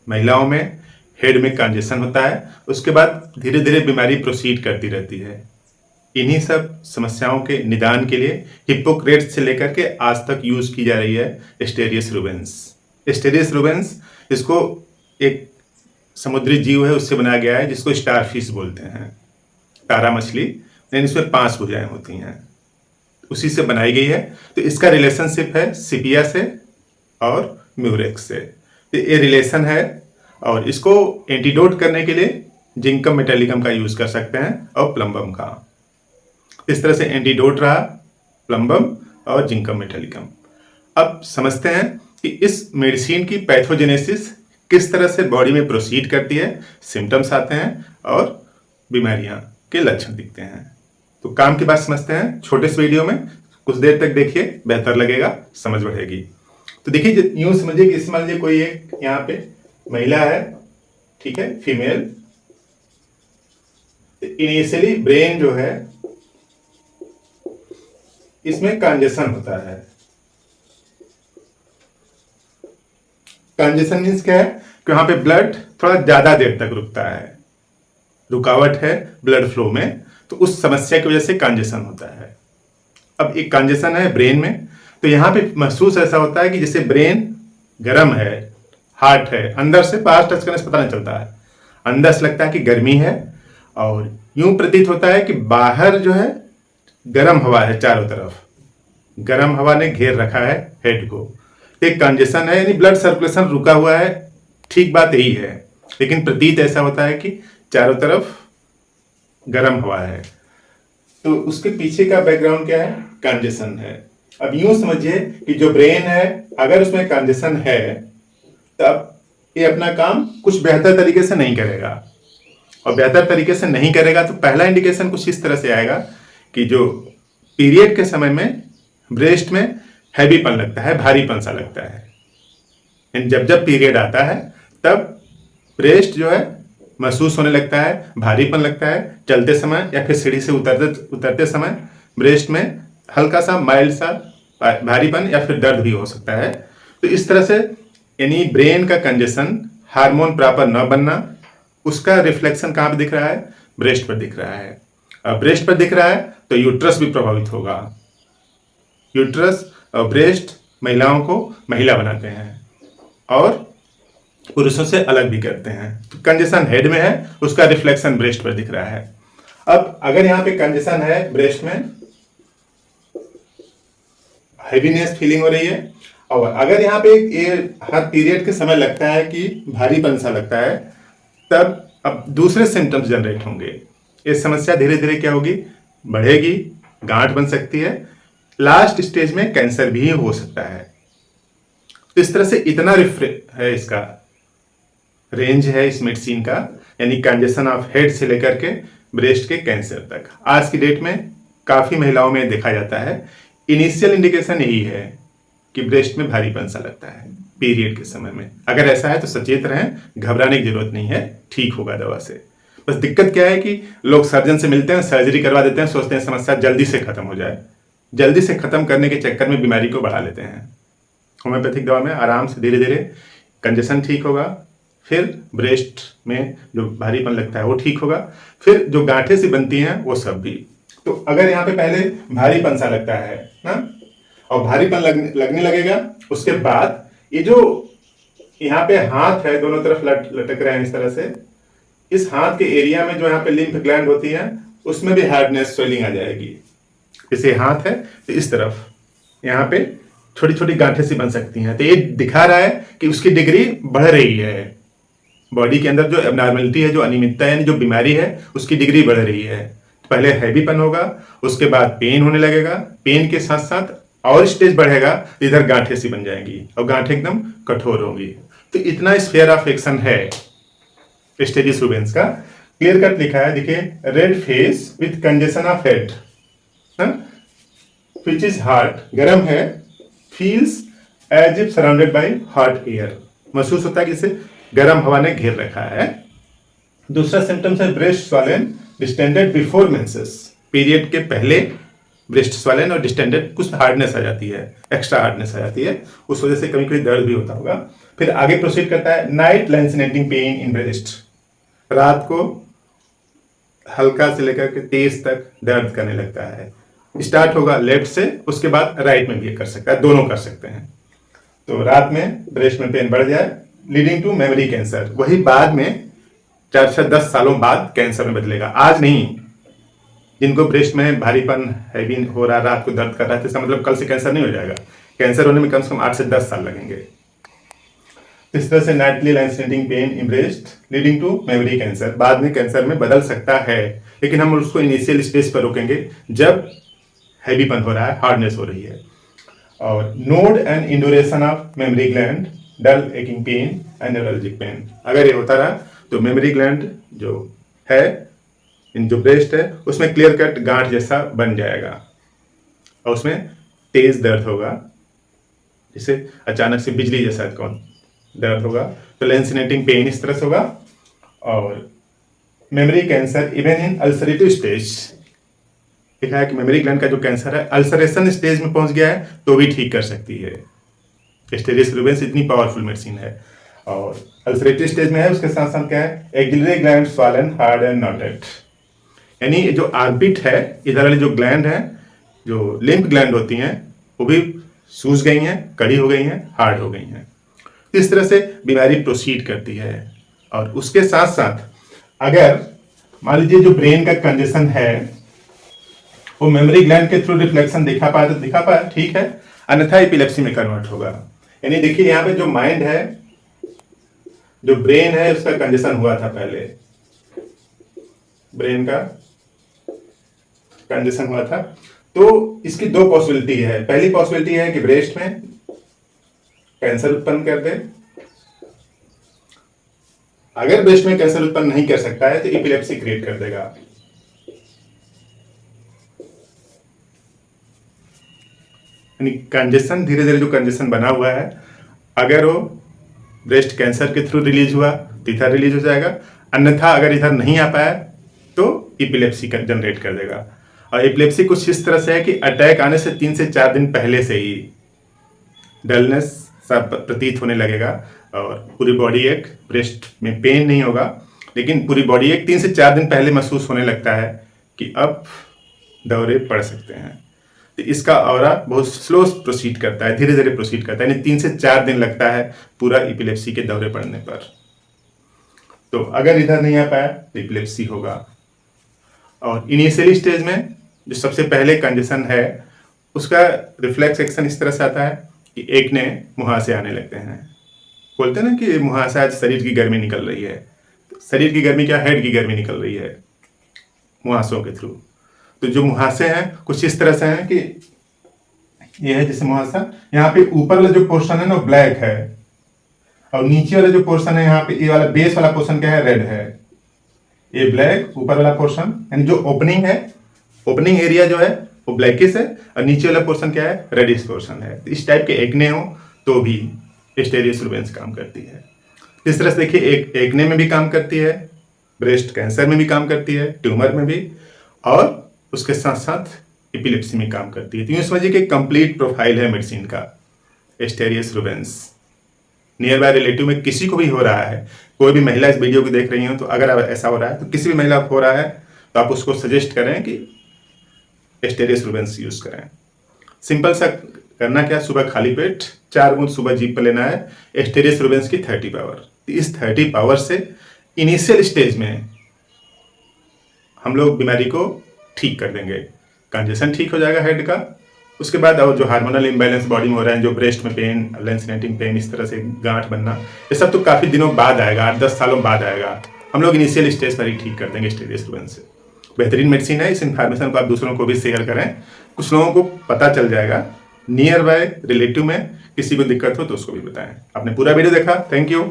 महिलाओं में हेड में कंजेशन होता है, उसके बाद धीरे धीरे बीमारी प्रोसीड करती रहती है। इन्हीं सब समस्याओं के निदान के लिए हिप्पोक्रेट्स से लेकर के आज तक यूज की जा रही है स्टेरियस रूबेंस। स्टेरियस रूबेंस इसको एक समुद्री जीव है उससे बनाया गया है जिसको स्टारफिश बोलते हैं, तारा मछली, यानी इसमें 5 भुजाएं होती हैं, उसी से बनाई गई है। तो इसका रिलेशनशिप है सिपिया से और म्यूरेक्स से। तो ये रिलेशन है और इसको एंटीडोट करने के लिए जिंकम मेटालिकम का यूज कर सकते हैं और प्लम्बम का। इस तरह से एंटीडोट रहा प्लम्बम और जिंकम मेटालिकम। अब समझते हैं कि इस मेडिसिन की पैथोजेनेसिस किस तरह से बॉडी में प्रोसीड करती है, सिम्टम्स आते हैं और बीमारियां के लक्षण दिखते हैं। तो काम की बात समझते हैं छोटे से वीडियो में, कुछ देर तक देखिए, बेहतर लगेगा, समझ बढ़ेगी। तो देखिए यूं समझिए कि मान लीजिए कोई एक यहाँ पे महिला है, ठीक है, फीमेल। इनिशियली ब्रेन जो है इसमें कंजेशन होता है। कंजेशन मीन्स क्या है कि वहां पे ब्लड थोड़ा ज्यादा देर तक रुकता है, रुकावट है ब्लड फ्लो में, तो उस समस्या की वजह से कंजेशन होता है। अब एक कंजेशन है ब्रेन में, तो यहाँ पे महसूस ऐसा होता है कि जैसे ब्रेन गर्म है, हार्ट है, अंदर से पास टच करने से पता नहीं चलता है, अंदर से लगता है कि गर्मी है और यूं प्रतीत होता है कि बाहर जो है गर्म हवा है, चारों तरफ गर्म हवा ने घेर रखा है हेड को। एक कंजेशन है यानी ब्लड सर्कुलेशन रुका हुआ है, ठीक बात यही है, लेकिन प्रतीत ऐसा होता है कि चारों तरफ गर्म हवा है। तो उसके पीछे का बैकग्राउंड क्या है, कंजेशन है। अब यूं समझिए कि जो ब्रेन है अगर उसमें कंजेशन है तब ये अपना काम कुछ बेहतर तरीके से नहीं करेगा, और बेहतर तरीके से नहीं करेगा तो पहला इंडिकेशन कुछ इस तरह से आएगा कि जो पीरियड के समय में ब्रेस्ट में हैवीपन लगता है, भारीपन सा लगता है। जब जब पीरियड आता है तब ब्रेस्ट जो है महसूस होने लगता है, भारीपन लगता है, चलते समय या फिर सीढ़ी से उतरते समय ब्रेस्ट में हल्का सा माइल्ड सा भारीपन या फिर दर्द भी हो सकता है। तो इस तरह से यानी ब्रेन का कंजेशन, हार्मोन प्रॉपर न बनना, उसका रिफ्लेक्शन कहाँ पे दिख रहा है, ब्रेस्ट पर दिख रहा है। अब ब्रेस्ट पर दिख रहा है तो यूट्रस भी प्रभावित होगा। यूट्रस और ब्रेस्ट महिलाओं को महिला बनाते हैं और पुरुषों से अलग भी करते हैं। तो कंजेशन हेड में है, उसका रिफ्लेक्शन ब्रेस्ट पर दिख रहा है। अब अगर यहाँ पे कंजेशन है ब्रेस्ट में, हेवीनेस फीलिंग हो रही है, और अगर यहाँ पे ये हर पीरियड के समय लगता है कि भारीपन सा लगता है, तब अब दूसरे सिम्टम्स जनरेट होंगे। ये समस्या धीरे धीरे क्या होगी, बढ़ेगी, गांठ बन सकती है, लास्ट स्टेज में कैंसर भी हो सकता है। तो इस तरह से इतना है इसका रेंज है इस मेडिसिन का, यानी कंजेशन ऑफ हेड से लेकर के ब्रेस्ट के कैंसर तक आज की डेट में काफी महिलाओं में देखा जाता है। इनिशियल इंडिकेशन यही है कि ब्रेस्ट में भारीपन सा लगता है पीरियड के समय में। अगर ऐसा है तो सचेत रहें, घबराने की जरूरत नहीं है, ठीक होगा दवा से। बस दिक्कत क्या है कि लोग सर्जन से मिलते हैं, सर्जरी करवा देते हैं, सोचते हैं समस्या जल्दी से खत्म हो जाए, जल्दी से खत्म करने के चक्कर में बीमारी को बढ़ा लेते हैं। होम्योपैथिक दवा में आराम से धीरे धीरे कंजेशन ठीक होगा, फिर ब्रेस्ट में जो भारीपन लगता है वो ठीक होगा, फिर जो गांठें सी बनती हैं वो सब भी। तो अगर यहाँ पे पहले भारीपन सा लगता है ना, और भारीपन लगने लगेगा, उसके बाद ये जो यहाँ पे हाथ है दोनों तरफ लटक रहे हैं इस तरह से, इस हाथ के एरिया में जो यहाँ पे लिम्फ ग्लैंड होती है उसमें भी हार्डनेस, स्वेलिंग आ जाएगी। जैसे हाथ है तो इस तरफ यहाँ पे छोटी छोटी गांठें सी बन सकती हैं। तो ये दिखा रहा है कि उसकी डिग्री बढ़ रही है, बॉडी के अंदर जो एबनॉर्मलिटी है, जो अनियमितता है, यानी जो बीमारी है, उसकी डिग्री बढ़ रही है। पहले हैवीपन होगा, उसके बाद पेन होने लगेगा, पेन के साथ साथ और स्टेज बढ़ेगा, इधर गांठें सी बन जाएंगी और गांठें एकदम कठोर होंगी। तो इतना स्फीयर ऑफ एक्शन है स्टेरियस रूबेंस का। क्लियर कट लिखा है, देखिए, red face with congestion of head which is hot, गर्म है, feels as if surrounded by hot air, महसूस होता है कि इसे गर्म हवा ने घेर रखा है। दूसरा सिम्टम्स है breast swollen distended before menses, period के पहले ब्रेस्ट स्वॉलन और डिस्टेंडेड, कुछ हार्डनेस आ जाती है, एक्स्ट्रा हार्डनेस आ जाती है, उस वजह से कभी कभी दर्द भी होता होगा। फिर आगे प्रोसीड करता है नाइट लैंसिनेटिंग पेन इन ब्रेस्ट, रात को हल्का से लेकर के तेज तक दर्द करने लगता है। स्टार्ट होगा लेफ्ट से, उसके बाद राइट में भी कर सकता है, दोनों कर सकते हैं। तो रात में ब्रेस्ट में पेन बढ़ जाए, लीडिंग टू मेमोरी कैंसर, वही बाद में 4 से 10 सालों बाद कैंसर में बदलेगा, आज नहीं। जिनको ब्रेस्ट में भारीपन हैवी हो रहा है, रात को दर्द कर रहा है, तो इसका मतलब कल से कैंसर नहीं हो जाएगा। कैंसर होने में कम से कम 8 से 10 साल लगेंगे। इस तरह से nightly lancinating pain in breast leading to mammary cancer, बाद में कैंसर में बदल सकता है, लेकिन हम उसको इनिशियल स्टेज पर रोकेंगे जब हैवीपन हो रहा है, हार्डनेस हो रही है। और node and induration of mammary gland, dull aching pain and neurologic pain, अगर ये होता रहा तो मेमोरी ग्लैंड जो है, इन जो ब्रेस्ट है, उसमें क्लियर कट गांठ जैसा बन जाएगा और उसमें तेज दर्द होगा, जिसे अचानक से बिजली जैसा कौन दर्द होगा। तो लैंसिनेटिंग पेन इस तरह से होगा। और memory cancer even in ulcerative stage, लिखा है कि मेमोरी ग्लैंड का जो कैंसर है अल्सरेशन स्टेज में पहुंच गया है तो भी ठीक कर सकती है। एस्टेरियस रूबेंस इतनी पावरफुल मेडिसिन है। और अल्सरेटिव स्टेज में है, उसके साथ साथ क्या है, axillary gland swollen hard and noted, यानी जो आर्बिट है, इधर वाली जो ग्लैंड है, जो लिम्फ ग्लैंड होती हैं, वो भी सूज गई हैं, कड़ी हो गई हैं, हार्ड हो गई हैं। इस तरह से बीमारी प्रोसीड करती है। और उसके साथ साथ अगर मान लीजिए जो ब्रेन का कंजेशन है वो मेमोरी ग्लैंड के थ्रू रिफ्लेक्शन दिखा पाए तो दिखा पाए, ठीक है, अन्यथा एपिलेप्सी में कन्वर्ट होगा। यानी देखिए यहाँ पे जो माइंड है, जो ब्रेन है, उसका कंजेशन हुआ था पहले, ब्रेन का कंजेशन हुआ था, तो इसकी दो पॉसिबिलिटी है। पहली पॉसिबिलिटी है कि ब्रेस्ट में कैंसर उत्पन्न कर दे, अगर ब्रेस्ट में कैंसर उत्पन्न नहीं कर सकता है तो एपिलेप्सी क्रिएट कर देगा। यानी कंजेशन, धीरे धीरे जो कंजेशन बना हुआ है, अगर वो ब्रेस्ट कैंसर के थ्रू रिलीज हुआ तो इधर रिलीज हो जाएगा, अन्यथा अगर इधर नहीं आ पाया तो एपिलेप्सी जनरेट कर देगा। और एपिलेप्सी कुछ इस तरह से है कि अटैक आने से 3 से 4 दिन पहले से ही डलनेस सा प्रतीत होने लगेगा और पूरी बॉडी एक, ब्रेस्ट में पेन नहीं होगा लेकिन पूरी बॉडी एक 3 से 4 दिन पहले महसूस होने लगता है कि अब दौरे पड़ सकते हैं। तो इसका ऑरा बहुत स्लो प्रोसीड करता है, धीरे धीरे प्रोसीड करता है, यानी 3 से 4 दिन लगता है पूरा एपिलेप्सी के दौरे पड़ने पर। तो अगर इधर नहीं आ पाया तो एपिलेप्सी होगा। और इनिशियली स्टेज में जो सबसे पहले कंजेशन है, उसका रिफ्लेक्स एक्शन इस तरह से आता है कि एक ने मुहासे आने लगते हैं। बोलते हैं ना कि मुहासे आज शरीर की गर्मी निकल रही है, शरीर की गर्मी क्या, हेड की गर्मी निकल रही है मुहासों के थ्रू। तो जो मुहासे हैं कुछ इस तरह से हैं कि ये है जैसे मुहासा, यहाँ पे ऊपर वाला जो पोर्शन है ना वो ब्लैक है और नीचे वाला जो पोर्शन है यहाँ पे, ये वाला बेस वाला पोर्शन क्या है, रेड है। ये ब्लैक ऊपर वाला पोर्शन, यानी जो ओपनिंग है, ओपनिंग एरिया जो है वो ब्लैकिश है और नीचे वाला पोर्शन क्या है, रेडिश पोर्शन है। तो इस टाइप के एक्ने हो तो भी एस्टेरियस रूबेंस काम करती है। इस तरह से देखिए, एक एक्ने में भी काम करती है, ब्रेस्ट कैंसर में भी काम करती है, ट्यूमर में भी, और उसके साथ साथ एपिलेप्सी में काम करती है। तो यूँ समझिए कि कंप्लीट प्रोफाइल है मेडिसिन का Asterias Rubens. Near by relative में किसी को भी हो रहा है, कोई भी महिला इस वीडियो को देख रही हो तो अगर ऐसा हो रहा है तो किसी भी महिला को हो रहा है तो आप उसको सजेस्ट करें कि एस्टेरियस रूबेंस यूज करें। सिंपल सा करना क्या, सुबह खाली पेट 4 बूंद सुबह जीभ पर लेना है, एस्टेरियस रूबेंस की 30 पावर। इस 30 पावर से इनिशियल स्टेज में हम लोग बीमारी को ठीक कर देंगे, कंजेशन ठीक हो जाएगा हेड का। उसके बाद और जो हार्मोनल इम्बैलेंस बॉडी में हो रहा है, जो ब्रेस्ट में पेन, लैंसिनेटिंग पेन, इस तरह से गांठ बनना, ये सब तो काफ़ी दिनों बाद आएगा, 8-10 सालों बाद आएगा। हम लोग इनिशियल स्टेज पर ही ठीक कर देंगे एस्टेरियस रूबेंस से। बेहतरीन मेडिसिन है, इस इन्फॉर्मेशन को आप दूसरों को भी शेयर करें, कुछ लोगों को पता चल जाएगा। नियर बाय रिलेटिव में किसी को दिक्कत हो तो उसको भी बताएं। आपने पूरा वीडियो देखा, थैंक यू।